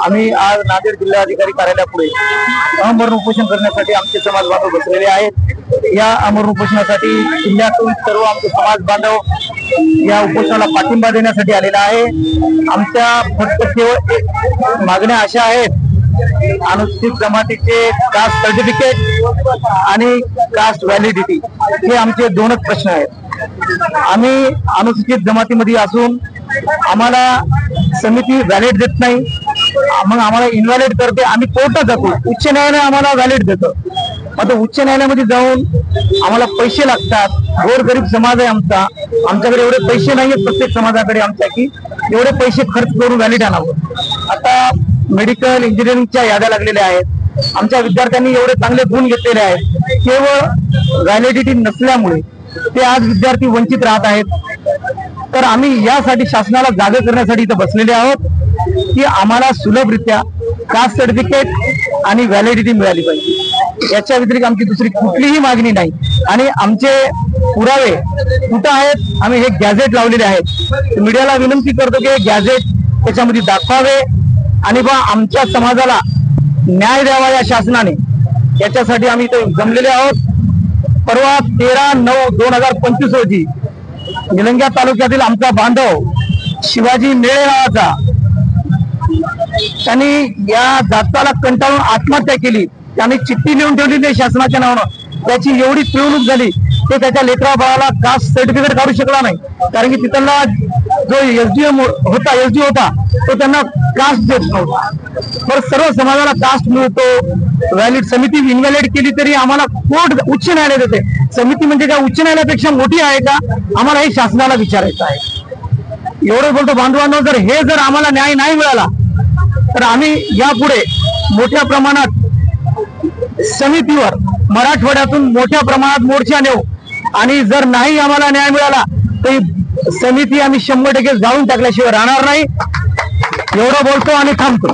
आम्ही आज नांदेड जिल्हाधिकारी कार्यालयापुढे आमरण उपोषण करण्यासाठी आमचे समाज बांधव बसलेले आहेत। या आमरण उपोषणासाठी जिल्ह्यातून सर्व आमचे समाज बांधव या उपोषणाला पाठिंबा देण्यासाठी आलेला आहे। आमच्या फक्त केवळ एक मागण्या अशा आहेत, अनुसूचित जमातीचे कास्ट सर्टिफिकेट आणि कास्ट व्हॅलिडिटी हे आमचे दोनच प्रश्न आहेत। आम्ही अनुसूचित जमातीमध्ये असून आम्हाला समिती व्हॅलिड देत नाही, मग आम्हाला इनव्हॅलिड करते। आम्ही कोर्टात जातो, उच्च न्यायालय आम्हाला व्हॅलिड देतं। आता उच्च न्यायालयामध्ये जाऊन आम्हाला पैसे लागतात। गोरगरीब समाज आहे आमचा, आमच्याकडे एवढे पैसे नाहीये प्रत्येक समाजाकडे आमच्या की एवढे पैसे खर्च करून व्हॅलिड आणावं। आता मेडिकल इंजिनिअरिंगच्या याद्या लागलेल्या आहेत, आमच्या विद्यार्थ्यांनी एवढे चांगले गुण घेतलेले आहेत, केवळ व्हॅलिडिटी नसल्यामुळे ते आज विद्यार्थी वंचित राहत आहेत। तर आम्ही यासाठी शासनाला जागे करण्यासाठी इथं बसलेले आहोत की आम्हाला सुलभरित्या कास्ट सर्टिफिकेट आणि व्हॅलिडिटी मिळाली पाहिजे। याच्या व्यतिरिक्त आमची दुसरी कुठलीही मागणी नाही। आणि आमचे पुरावे कुठं आहेत? आम्ही हे गॅझेट लावलेले आहेत। मीडियाला विनंती करतो की गॅझेट त्याच्यामध्ये दाखवावे आणि बा आमच्या समाजाला न्याय द्यावा या शासनाने। याच्यासाठी आम्ही इथे जमलेले आहोत। परवा 13/9/2025 रोजी निलंग्या तालुक्यातील आमचा बांधव शिवाजी नेळे नावाचा, त्यांनी या जाताला कंटाळून आत्महत्या केली। त्यांनी चिठ्ठी लिहून ठेवली शासनाच्या नावानं। त्याची एवढी पिळवणूक झाली ते त्याच्या लेकरा बाळाला कास्ट सर्टिफिकेट काढू शकला नाही, कारण की तिथला जो एसडीएम होता तो त्यांना कास्ट देत नव्हता। तर सर्व समाजाला कास्ट मिळतो। व्हॅलिड समिती इनव्हॅलिड केली तरी आम्हाला कोर्ट उच्च न्यायालय देते। समिती म्हणजे काय उच्च न्यायालयापेक्षा मोठी आहे का? आम्हाला हे शासनाला विचारायचं आहे। एवढं बोलतो बांधवांनो, जर आम्हाला न्याय नाही मिळाला तर आम्ही यापुढे मोठ्या प्रमाणात समितीवर मराठवाड्यातून मोठ्या प्रमाणात मोर्चा नेऊ। आणि जर नाही आम्हाला न्याय मिळाला तर समिती आम्ही 100% जाळून टाकल्याशिवाय राहणार नाही। एवढं बोलतो आणि थांबतो।